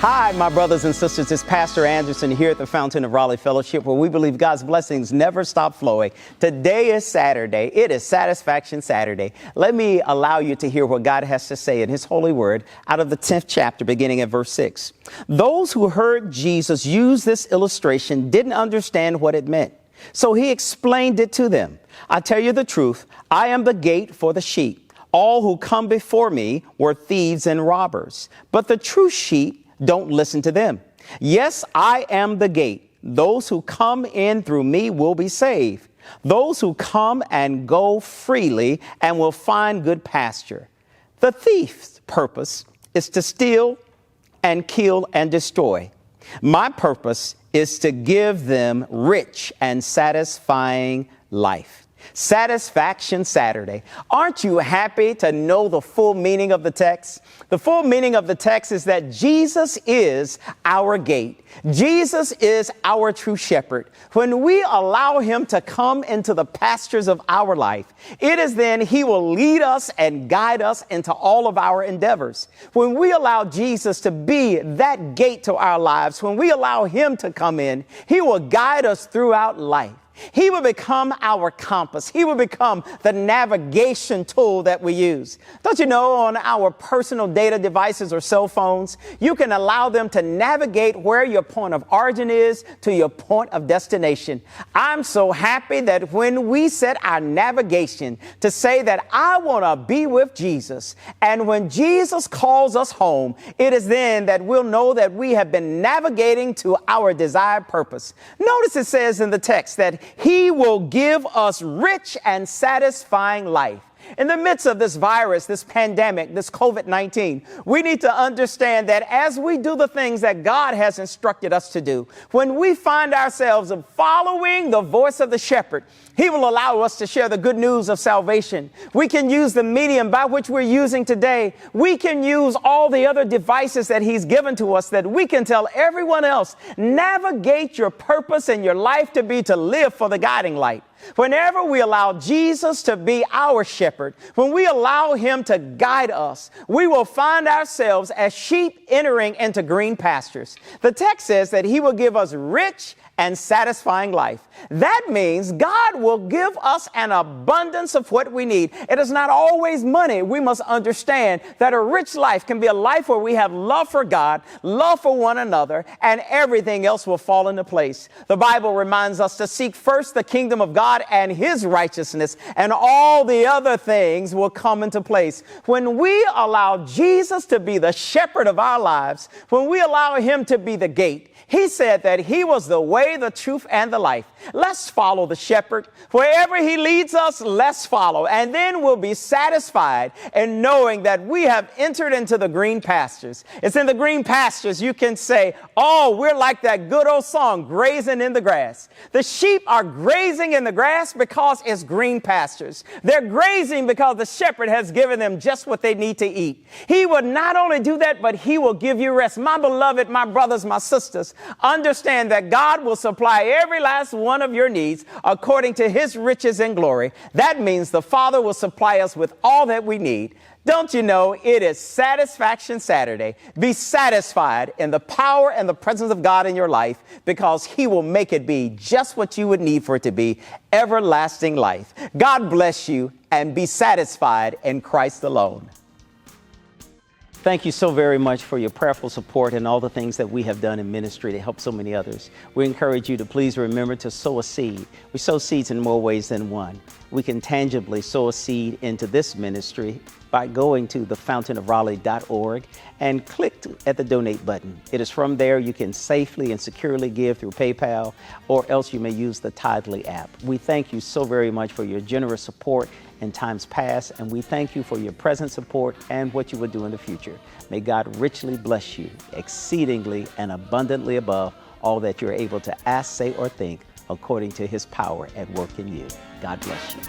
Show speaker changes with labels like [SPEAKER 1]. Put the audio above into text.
[SPEAKER 1] Hi, my brothers and sisters. It's Pastor Anderson here at the Fountain of Raleigh Fellowship, where we believe God's blessings never stop flowing. Today is Saturday. It is Satisfaction Saturday. Let me allow you to hear what God has to say in His holy word out of the 10th chapter, beginning at verse 6. Those who heard Jesus use this illustration didn't understand what it meant, so He explained it to them. I tell you the truth, I am the gate for the sheep. All who come before me were thieves and robbers, but the true sheep don't listen to them. Yes, I am the gate. Those who come in through me will be saved. Those who come and go freely and will find good pasture. The thief's purpose is to steal and kill and destroy. My purpose is to give them rich and satisfying life. Satisfaction Saturday. Aren't you happy to know the full meaning of the text? The full meaning of the text is that Jesus is our gate. Jesus is our true shepherd. When we allow Him to come into the pastures of our life, it is then He will lead us and guide us into all of our endeavors. When we allow Jesus to be that gate to our lives, when we allow Him to come in, He will guide us throughout life. He will become our compass. He will become the navigation tool that we use. Don't you know, on our personal data devices or cell phones, you can allow them to navigate where your point of origin is to your point of destination. I'm so happy that when we set our navigation to say that I want to be with Jesus, and when Jesus calls us home, it is then that we'll know that we have been navigating to our desired purpose. Notice it says in the text that He will give us rich and satisfying life. In the midst of this virus, this pandemic, this COVID-19, we need to understand that as we do the things that God has instructed us to do, when we find ourselves following the voice of the shepherd, He will allow us to share the good news of salvation. We can use the medium by which we're using today. We can use all the other devices that He's given to us that we can tell everyone else, navigate your purpose and your life to be to live for the guiding light. Whenever we allow Jesus to be our shepherd, when we allow Him to guide us, we will find ourselves as sheep entering into green pastures. The text says that He will give us rich and satisfying life. That means God will give us an abundance of what we need. It is not always money. We must understand that a rich life can be a life where we have love for God, love for one another, and everything else will fall into place. The Bible reminds us to seek first the kingdom of God and His righteousness, and all the other things will come into place. When we allow Jesus to be the shepherd of our lives, when we allow Him to be the gate, He said that He was the way, the truth, and the life. Let's follow the shepherd. Wherever He leads us, let's follow. And then we'll be satisfied in knowing that we have entered into the green pastures. It's in the green pastures you can say, oh, we're like that good old song, grazing in the grass. The sheep are grazing in the grass because it's green pastures. They're grazing because the shepherd has given them just what they need to eat. He will not only do that, but He will give you rest. My beloved, my brothers, my sisters, understand that God will supply every last one of your needs according to His riches and glory. That means the Father will supply us with all that we need. Don't you know it is Satisfaction Saturday? Be satisfied in the power and the presence of God in your life, because He will make it be just what you would need for it to be, everlasting life. God bless you, and be satisfied in Christ alone. Thank you so very much for your prayerful support and all the things that we have done in ministry to help so many others. We encourage you to please remember to sow a seed. We sow seeds in more ways than one. We can tangibly sow a seed into this ministry by going to thefountainofraleigh.org and click at the donate button. It is from there you can safely and securely give through PayPal, or else you may use the Tithely app. We thank you so very much for your generous support in times past, and we thank you for your present support and what you will do in the future. May God richly bless you, exceedingly and abundantly above all that you're able to ask, say, or think, according to His power at work in you. God bless you.